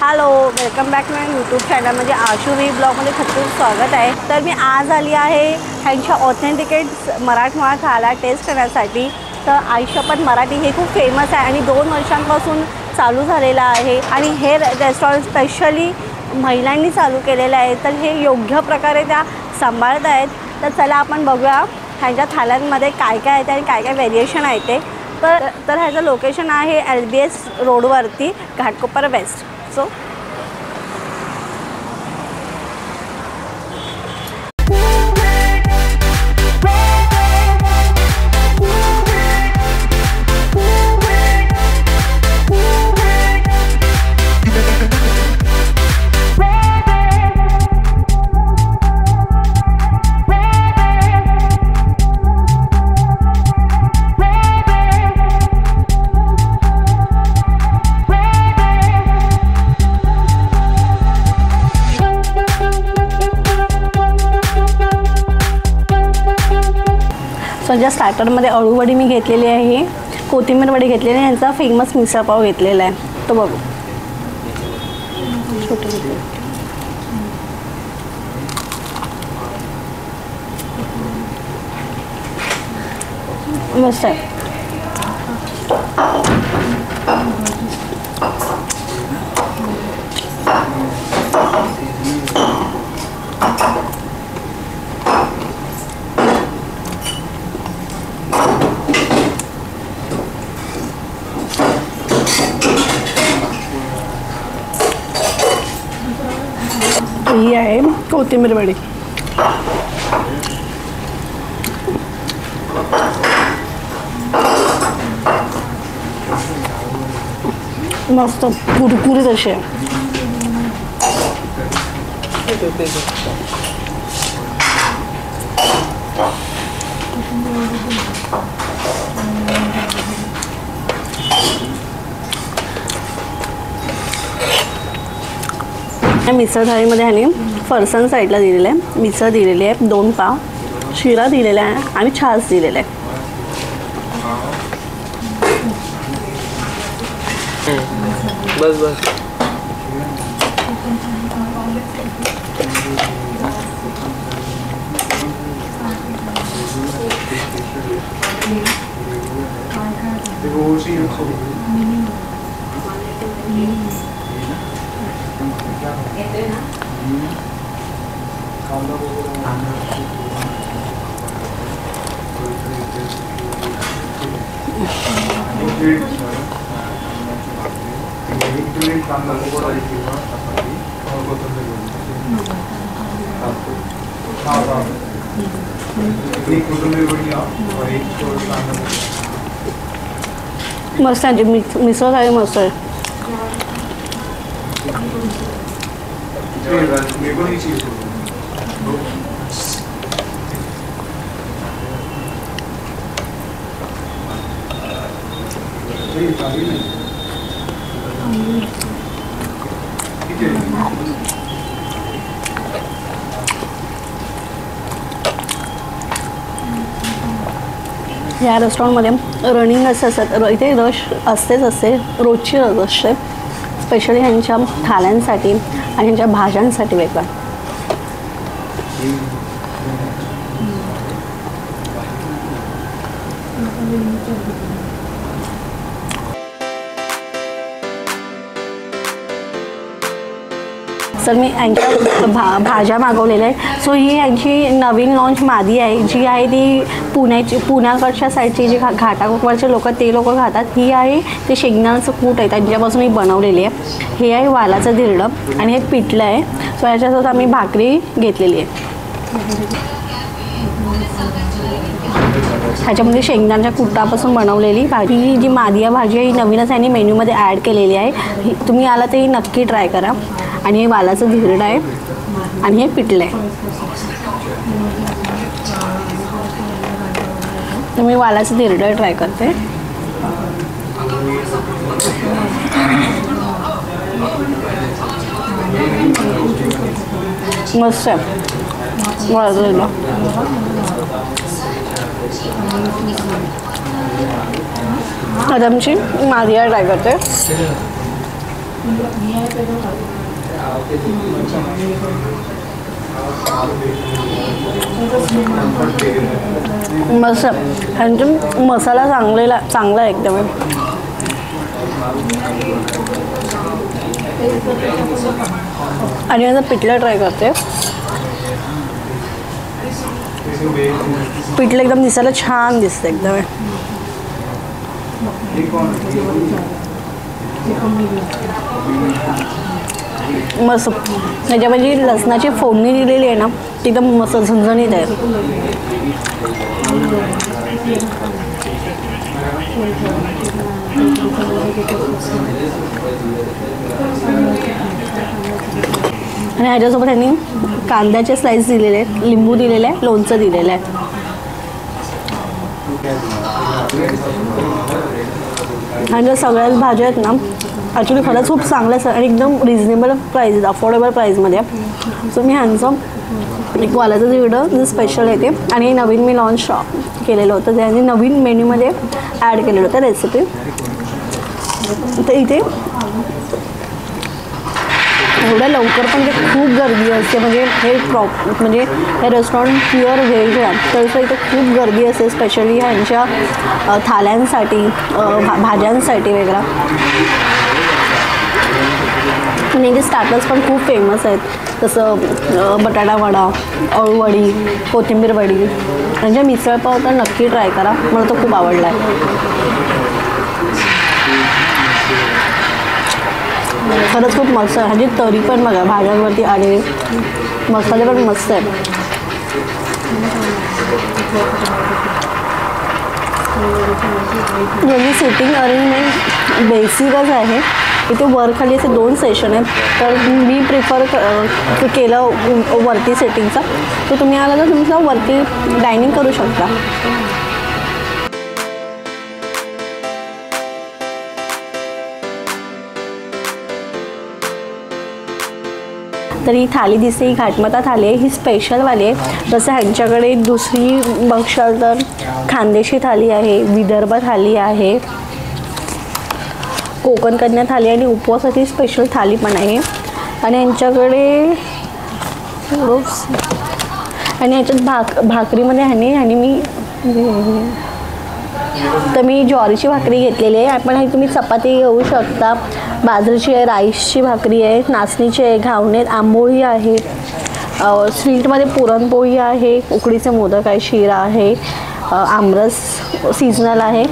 Hello, welcome back माय YouTube चॅनलमध्ये आशुवी ब्लॉगमध्ये खूप स्वागत आहे। तर मी आज आली आहे ह्यांच्या ऑथेंटिकेट मराठमोळा थाळ्या टेस्ट करण्यासाठी। तर आईशपथ मराठी हे खूप फेमस आहे आणि 2 वर्षांपासून चालू झालेलं आहे आणि हे रेस्टॉरंट स्पेशली महिलांनी चालू केलेलं आहे। तर हे योग्य प्रकारे त्या सांभाळत आहेत। तर चला आपण बघूया ह्यांच्या थाळ्यांमध्ये काय काय आहे आणि काय काय व्हेरिएशन आहे ते। तर ह्याचं लोकेशन आहे LBS रोडवरती, घाटकोपर वेस्ट। सो ज्या स्टार्टरमध्ये अळूवडी मी घेतलेली आहे, कोथिंबीर वडी घेतलेली आहे, यांचा फेमस मिसळ पाव घेतलेला आहे। तो बघू छोटे मस्त आहे। ही आहे कोथिंबीर वडी, मस्त कुरकुरीत अशी आहे। मिसळ थाळीमध्ये ह्याने फरसाण साईडला दिलेलं आहे, मिसळ दिलेली आहे, 2 पाव, शिरा दिलेला आहे आणि छास दिलेला आहे। बस बस मस्त आहे मिसळ थाळी, मस्त आहे। या रेस्टॉरंटमध्ये रनिंग असतात, इथे रश असते, रोजची रश असते, स्पेशली ह्यांच्या थाळ्यांसाठी आणि ह्यांच्या भाज्यांसाठी वेगळा। तर मी यांच्या भाज्या मागवलेल्या आहेत। सो ही यांची नवीन लॉन्च मादी आहे, जी आहे ती पुण्याकडच्या साईडची जी घाटाकोपरचे लोक ते लोक खातात। ही आहे ते शेंगदाण्याचं कूट आहे, त्यांच्यापासून ही बनवलेली आहे। हे आहे वालाचं धिरडं आणि हे पिठलं आहे। सो याच्यासोबत आम्ही भाकरी घेतलेली आहे। ह्याच्यामध्ये शेंगदाण्याच्या कुटापासून बनवलेली भाजी, ही जी मादिया भाजी आहे ही नवीनच यांनी मेन्यूमध्ये ॲड केलेली आहे। तुम्ही आला तर ही नक्की ट्राय करा। आणि हे वालाचं धिरडं आहे आणि हे पिठलं आहे। तर मी वालाचं धिरडं ट्राय करते। मस्त आहे वालाचं। आता आमची मादिया ट्राय करते। मस्त ह्यांचा मसाला चांगला आहे एकदम. आणि आता पिठलं ट्राय करते. पिठलं एकदम दिसायला छान दिसतं एकदम. मस्त ह्याच्यामध्ये लसणाची फोडणी दिलेली आहे ना ती एकदम मस्त झणझणीत आहे. आणि ह्याच्यासोबत त्यांनी कांद्याचे स्लाइस दिलेले आहेत, लिंबू दिलेलं आहे, लोणचं दिलेलं आहे. आणि ज्या सगळ्याच भाज्या आहेत ना ॲक्च्युली खरंच खूप चांगल्या आणि एकदम रिजनेबल प्राईज, अफोर्डेबल प्राईजमध्ये. सो मी ह्यांचं एक वालाचं व्हिडिओ जे स्पेशल येते आणि नवीन मी लॉन्च केलेलं होतं, त्यांनी नवीन मेन्यूमध्ये ॲड केलेलं होतं रेसिपी. तर इथे एवढ्या लवकर पण ते खूप गर्दी असते. म्हणजे म्हणजे हे रेस्टॉरंट प्युअर व्हेज आहे तर इथे खूप गर्दी असते, स्पेशली ह्यांच्या थाल्यांसाठी, भाज्यांसाठी वगैरे. आणि इथे स्टार्टर्स पण खूप फेमस आहेत, जसं बटाटा वडा, अळूवडी, कोथिंबीर वडी. म्हणजे मिसळपाव तर नक्की ट्राय करा, मला तो खूप आवडला आहे. खरंच खूप मस्त आहे. ह्याची तरी पण बघा भाज्यांवरती आले, मसाले पण मस्त आहे. म्हणजे सिटिंग अरेंजमेंट बेसिकच आहे. इथे वर खाली असे 2 सेशन आहेत, तर मी प्रिफर केलं वरती सेटिंगचं. तर तुम्ही आला तर तुमचं वरती डायनिंग करू शकता. तर ही थाली दिसते, ही घाटमाता थाली आहे, ही स्पेशलवाली आहे. जसं ह्यांच्याकडे दुसरी बघशाल तर खानदेशी थाली आहे, विदर्भ थाली आहे, कोकण कन्या थाली आणि उपवासाची स्पेशल थाली पण आहे. आणि यांच्याकडे आणि ह्याच्यात भाकरीमध्ये ह्यानी मी ज्वारीची भाकरी घेतलेली आहे. पण तुम्ही चपाती घेऊ शकता, बाजरीची आहे, राईसची भाकरी आहे, नाचणीची आहे, घावणे, आंबोळी आहे, स्वीटमध्ये पुरणपोळी आहे, उकडीचे मोदक आहे, शिरा आहे, आमरस सीजनल आहे.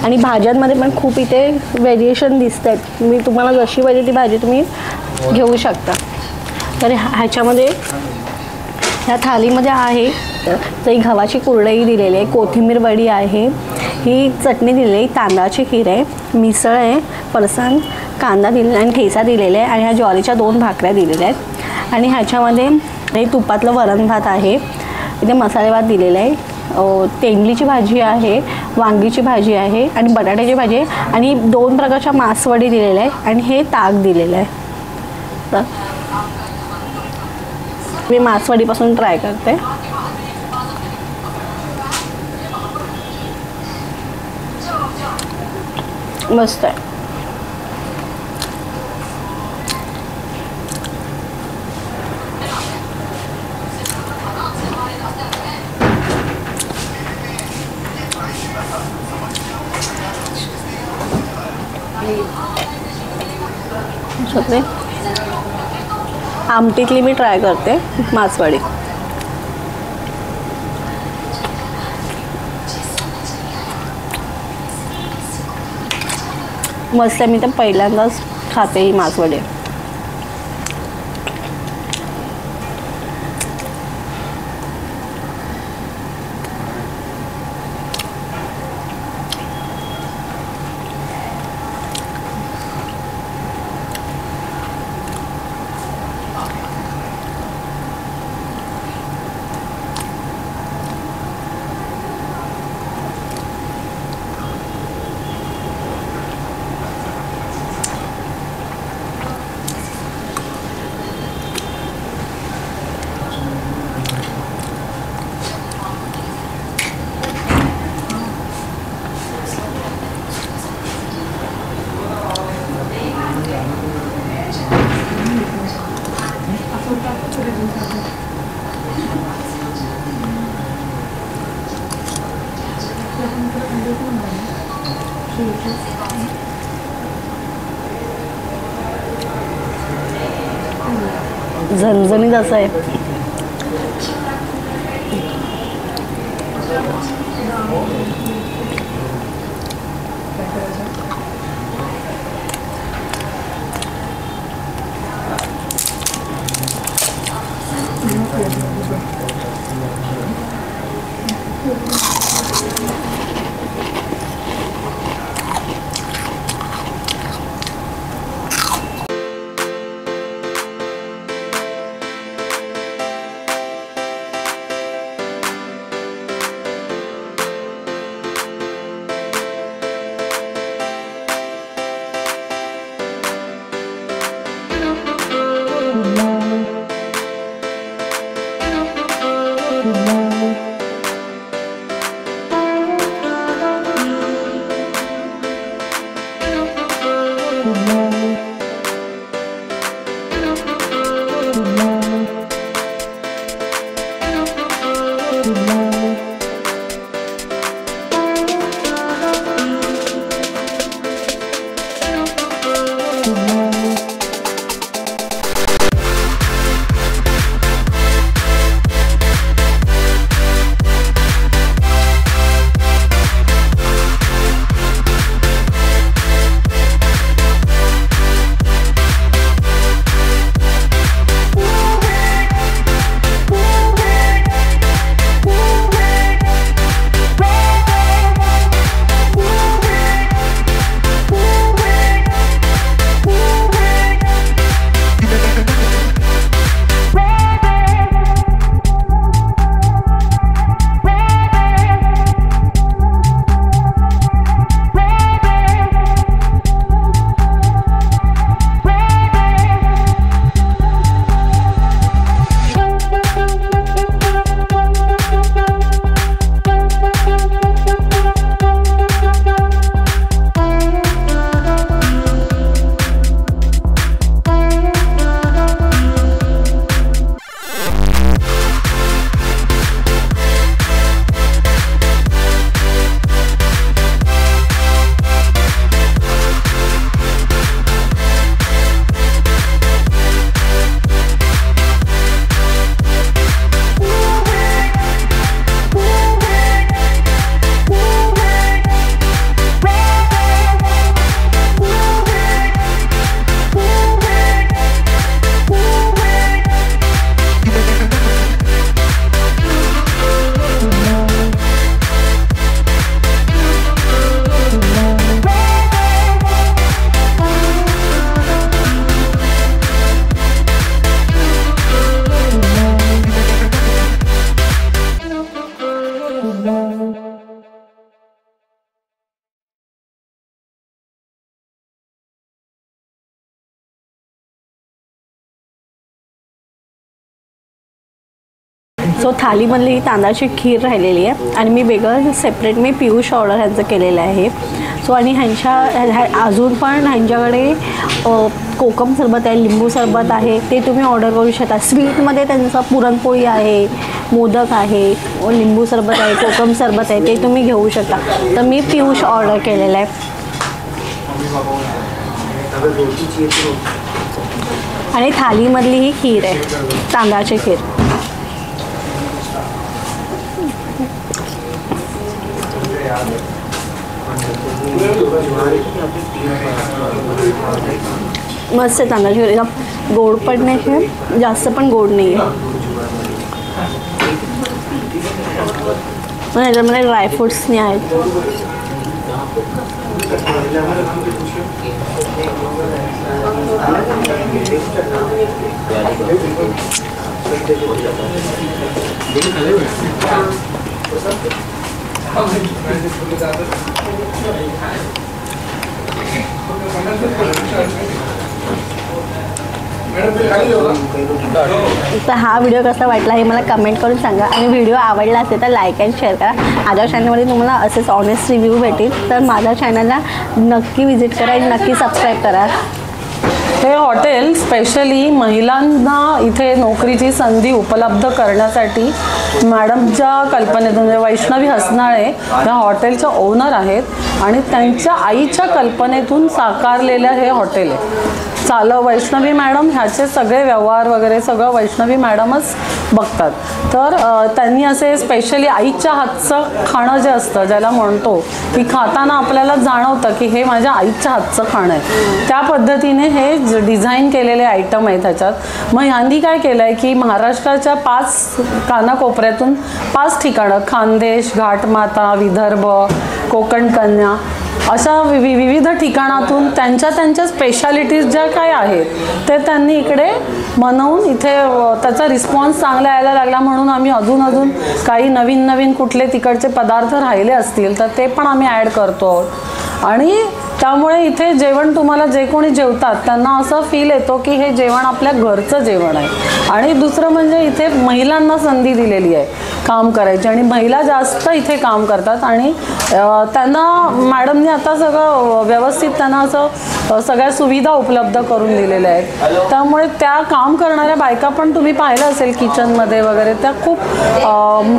आणि भाज्यांमध्ये पण खूप इथे व्हेरिएशन दिसत आहेत. मी तुम्हाला जशी पाहिजे ती भाजी तुम्ही घेऊ शकता. तर ह्याच्यामध्ये ह्या थालीमध्ये आहे तर ही गव्हाची कुरडई दिलेली आहे, कोथिंबीर वडी आहे, ही चटणी दिलेली आहे, तांदळाची खीर आहे, मिसळ आहे, फरसाण, कांदा दिलेला आणि ठेचा दिलेला आहे. आणि ह्या ज्वारीच्या 2 भाकऱ्या दिलेल्या आहेत. आणि ह्याच्यामध्ये हे तुपातलं वरण भात आहे, इथे मसाले भात दिलेला आहे, तेंडलीची भाजी आहे, वांगीची भाजी आहे आणि बटाट्याची भाजी आहे आणि 2 प्रकारच्या मासवडी दिलेल्या आहे आणि हे ताक दिलेलं आहे. तर मी मासवडीपासून ट्राय करते. मस्त आहे. आमटीतली मी ट्राय करते मासवडी. मस्त आहे. मी तर पहिल्यांदाच खाते ही मासवडी. झणझणीत असं आहे. सो थालीमधली ही तांदळाची खीर राहिलेली आहे आणि मी वेगळं सेपरेट मी पियुष ऑर्डर ह्यांचं केलेलं आहे. सो आणि अजून पण ह्यांच्याकडे कोकम सरबत आहे, लिंबू सरबत आहे, ते तुम्ही ऑर्डर करू शकता. स्वीटमध्ये त्यांचं पुरणपोळी आहे, मोदक आहे, लिंबू सरबत आहे, कोकम सरबत आहे, ते तुम्ही घेऊ शकता. तर मी पियुष ऑर्डर केलेलं आहे. आणि थालीमधली ही खीर आहे, तांदळाची खीर. मस्त आहे तांदळाची खीर. एकदम गोड पण नाही, जास्त पण गोड नाही आहे. याच्यामध्ये ड्रायफ्रुट्स नाही आहेत. तर हा व्हिडिओ कसा वाटला हे मला कमेंट करून सांगा आणि व्हिडिओ आवडला असेल तर लाईक अँड शेअर करा. माझ्या चॅनलमध्ये तुम्हाला असेच ऑनेस्ट रिव्ह्यू भेटेल, तर माझ्या चॅनलला नक्की विजिट करा आणि नक्की सबस्क्राईब करा. हे हॉटेल स्पेशली महिलांना इथे नोकरीची संधी उपलब्ध करण्यासाठी मॅडमच्या कल्पनेतून म्हणजे वैष्णवी हसनाळे ह्या हॉटेलच्या ओनर आहेत आणि त्यांच्या आईच्या कल्पनेतून साकारलेलं हे हॉटेल आहे. वैष्णवी मॅडम ह्याचे सगळे व्यवहार वगैरे सगळं वैष्णवी मॅडमच बघतात. तर त्यांनी असे स्पेशली आईच्या हातचं खाणं जे असतं ज्याला म्हणतो की खाताना आपल्याला जाणवतं की हे माझ्या आईच्या हातचं खाणं आहे, त्या पद्धतीने हे डिझाईन केलेले आयटम आहेत ह्याच्यात. मग ह्यांनी काय केलं आहे की महाराष्ट्राच्या 5 कानाकोपऱ्यातून 5 ठिकाणं खानदेश, घाटमाता, विदर्भ, कोकण कन्या अशा विविध ठिकाणातून त्यांच्या स्पेशालिटीज ज्या काय आहेत ते त्यांनी इकडे बनवून इथे त्याचा रिस्पॉन्स चांगला यायला लागला म्हणून आम्ही अजून काही नवीन कुठले तिकडचे पदार्थ राहिले असतील तर ते पण आम्ही ॲड करतो आहोत. आणि त्यामुळे इथे जेवण तुम्हाला जे कोणी जेवतात त्यांना असं फील येतो की हे जेवण आपल्या घरचं जेवण आहे. आणि दुसरं म्हणजे इथे महिलांना संधी दिलेली आहे काम करायची आणि महिला जास्त इथे काम करतात आणि त्यांना मॅडमने आता सगळं व्यवस्थित त्यांना असं सगळ्या सुविधा उपलब्ध करून दिलेल्या आहेत. त्यामुळे त्या काम करणाऱ्या बायका पण तुम्ही पाहिलं असेल किचनमध्ये वगैरे त्या खूप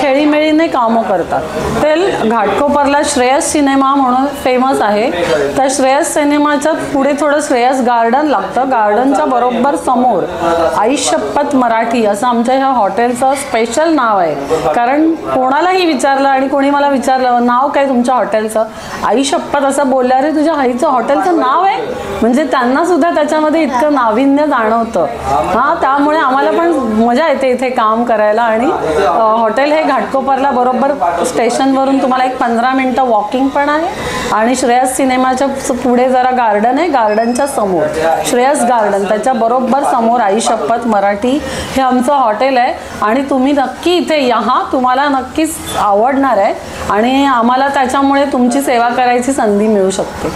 खेळीमेळीने कामं करतात. ते घाटकोपरला श्रेयस सिनेमा म्हणून फेमस आहे. त्या श्रेयस सिनेमाच्या पुढे थोडं श्रेयस गार्डन लागतं. गार्डनच्या बरोबर समोर आई शप्पथ मराठी असं आमच्या ह्या हॉटेलचं स्पेशल नाव आहे. कारण कोणालाही विचारलं आणि कोणी मला विचारलं नाव काय तुमच्या हॉटेलचं, आई शप्पथ असं बोलल्या, अरे तुझ्या आईचं हॉटेलचं नाव आहे म्हणजे त्यांना सुद्धा त्याच्यामध्ये इतकं नाविन्य जाणवतं. हां, त्यामुळे आम्हाला पण मजा येते इथे काम करायला. आणि हॉटेल हे घाटकोपरला बरोबर स्टेशनवरून तुम्हाला एक 15 मिनटं वॉकिंग पण आहे आणि श्रेयस सिनेमाच्या पुढे जरा गार्डन आहे, गार्डनच्या समोर श्रेयस गार्डन त्याच्या बरोबर समोर आई शप्पथ मराठी हे आमचं हॉटेल आहे. आणि तुम्ही नक्की इथे या, तुम्हाला नक्कीच आवडणार आहे आणि आम्हाला त्याच्यामुळे तुमची सेवा करायची संधी मिळू शकते.